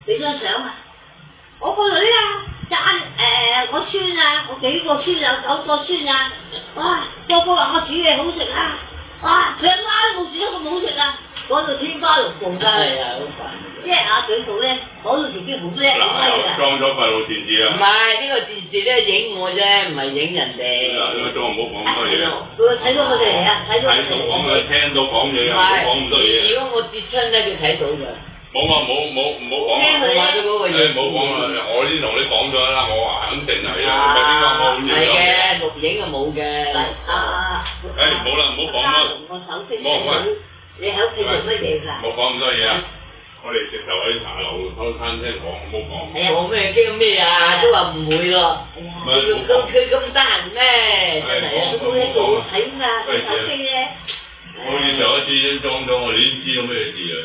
俾張相啊！我個女啊，我孫啊，我幾個孫有9個孫啊，哇，個個話我煮嘢好食啊，哇，兩晚都冇煮得咁好食啊，講到天花龍鳳㗎。係啊，好煩。即係阿嘴度咧，講到自己好叻好威啊！裝咗閉路電視啊！唔係呢個電視咧影我啫，唔係影人哋。呢個裝唔好講咁多嘢。佢睇到佢哋嚟啊，睇到佢哋。睇到講嘅，聽到講嘢啊，唔好講咁多嘢。如果我跌親咧，佢睇到㗎。冇啊，唔好講啊！我話咗嗰個嘢。唔好講啊！我已經同你講咗啦，我話肯定係啊，邊個我好似係嘅，錄影就冇嘅。冇啦，唔好講啦。我手識你喺屋企做乜嘢㗎？冇講咁多嘢啊！我哋直頭喺茶樓開餐廳講，唔好講。講咩驚咩啊？都話唔會咯。佢咁得閒咩？真係啊！都喺度睇㗎，手機咧。好似上一次已經裝咗，我哋已經知道咩事啊！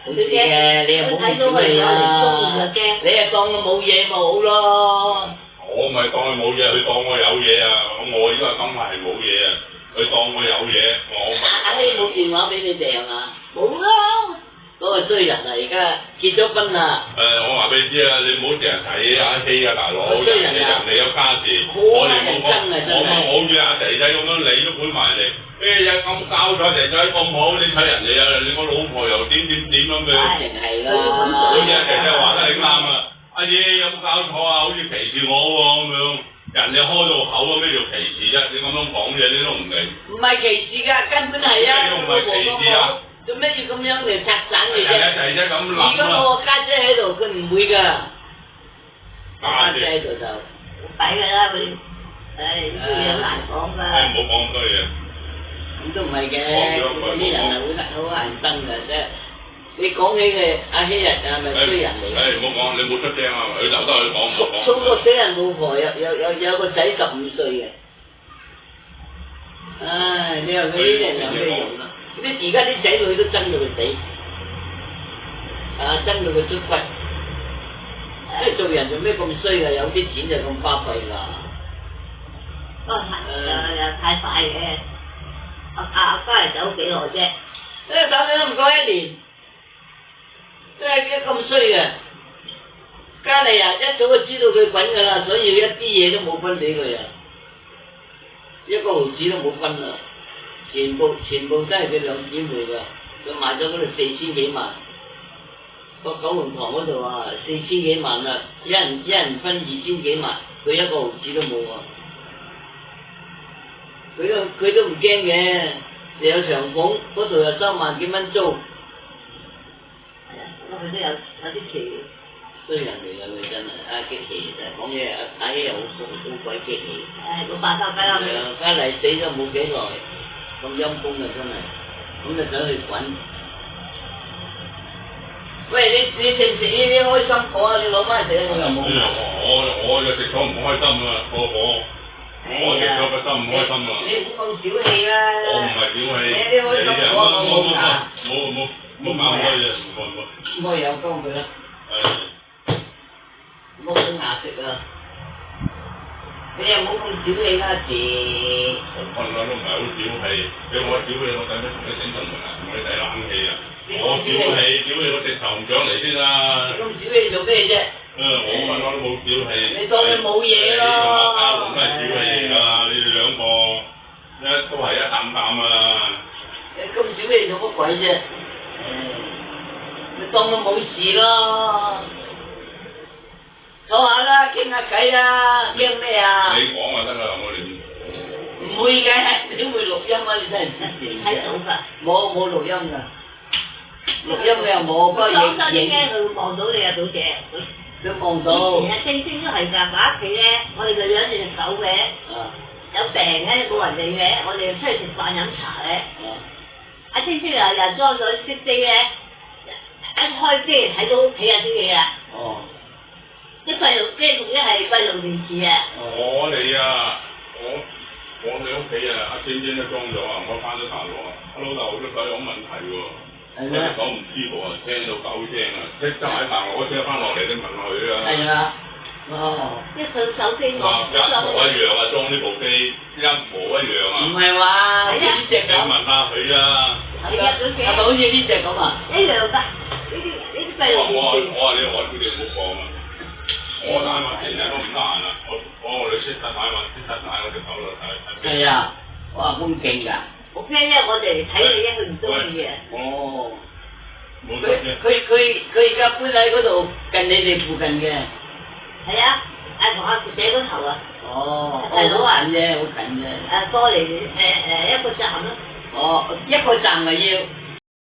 好似嘅，你又冇咁小氣啦。你又當佢冇嘢咪好咯。我咪當佢冇嘢，佢當我有嘢啊！我依家今日係冇嘢啊！佢當我有嘢，我咪。阿希冇電話俾你哋係嘛？冇咯。嗰個衰人啊！而家結咗婚啦。我話俾你知啊，你唔好成日睇阿希啊，大佬。人哋有家事，我哋冇講。我約阿仔仔咁樣，你都管埋嚟。咩嘢咁交咗仔仔咁好？你睇人哋啊，你個老婆又點咁嘅。一定係啦。好似阿仔仔話得你啱啊！阿爺有冇搞錯啊？好似歧視我喎咁樣。人哋開到口啊，咩叫歧視啫？你咁樣講嘢，你都唔明。唔係歧視㗎，根本係啊！唔係歧視啊！做咩要咁樣嚟拆散嘅啫？仔仔咁諗啦。而家我家姐喺度，佢唔會㗎。家姐喺度就抵㗎啦，佢。呢啲嘢好難講㗎。唔好講咁多嘢。咁都唔係嘅，啲人係好難憎㗎啫。你講起嘅阿希人係咪衰人嚟㗎？唔好講，你冇出聲啊！佢留得佢講唔好講。送個死人老婆有個仔15歲嘅。唉，你話佢呢啲人有咩用啊？而家啲仔女都憎到佢死，憎到佢出骨。即係做人做咩咁衰㗎？有啲錢就咁花費㗎。又太快嘅。阿家嚟走幾耐啫？走咗都唔過1年，真係咁衰嘅。家嚟啊，一早就知道佢滾㗎啦，所以一啲嘢都冇分俾佢啊，一個毫子都冇分啊，全部都係佢兩姊妹㗎。佢買咗嗰度4000幾萬，個九龍塘嗰度啊，4000幾萬啊，一人分2000幾萬，佢一個毫子都冇啊。佢都唔驚嘅，有長房，嗰度又收萬幾蚊租。佢都有啲奇。衰人嚟㗎佢真係，激氣就係講嘢，阿希又好鬼激氣。冇辦法㗎啦。家嚟死咗冇幾耐，咁陰公啊真係，咁就走去滾。喂，你食唔食呢啲開心果啊？你攞翻嚟食啊！我又冇。我就食咗唔開心啊，個火。我食咗個心唔開心啊！你唔好咁小氣啦！我唔係小氣，你開心果我冇㗎。冇搞咁多嘢，唔我有幫佢啦。冇咁牙食啊！你又冇咁小氣啦，字。我都唔係好小氣，你我小氣，我使乜同你整動物啊？同你抵冷氣啊！我小氣我直頭唔上嚟先啦。咁小氣做咩啫？我都冇小氣。你當佢冇嘢咯。你同阿嘉龍都係小氣嚟㗎，你哋兩個都係一啖啖啊！你咁小氣做乜鬼啫？你當佢冇事咯。坐下啦，傾下偈啦，驚咩啊？你講就得啦，我哋唔會嘅，點會錄音啊？你真係唔知。睇到㗎。冇錄音㗎。錄音嘅又冇，不過影。佢會望到你啊，到姐。都望到。星星都係㗎，喺屋企咧，我哋就養住隻狗嘅。有病嘅，冇人理嘅，我哋出去食飯飲茶咧。阿星星又裝咗熄機咧，一開機睇到屋企有啲嘢啦。啲閉路機仲要係閉路電視啊！我哋啊，我哋屋企啊，阿晶晶都裝咗啊，我翻咗大陸啊，阿老豆隻手有問題喎，我隻手唔舒服啊，聽到狗聲啊，即刻喺大陸嗰車翻落嚟，你問佢啊。係啊。一上手機我。一模一樣啊，裝呢部機一模一樣啊。唔係話好似呢隻咁。你問下佢啊。係咪好似呢隻咁啊？一樣㗎，呢啲閉路電視。我話你係啊，哇咁勁㗎！我驚因為我哋睇你佢唔中意嘅。哦。冇得嘅。佢而家搬喺嗰度近你哋附近嘅。係啊，同阿姐嗰頭啊。哦，好近啫，好近啫。過嚟一個站咯。哦，一個站咪要。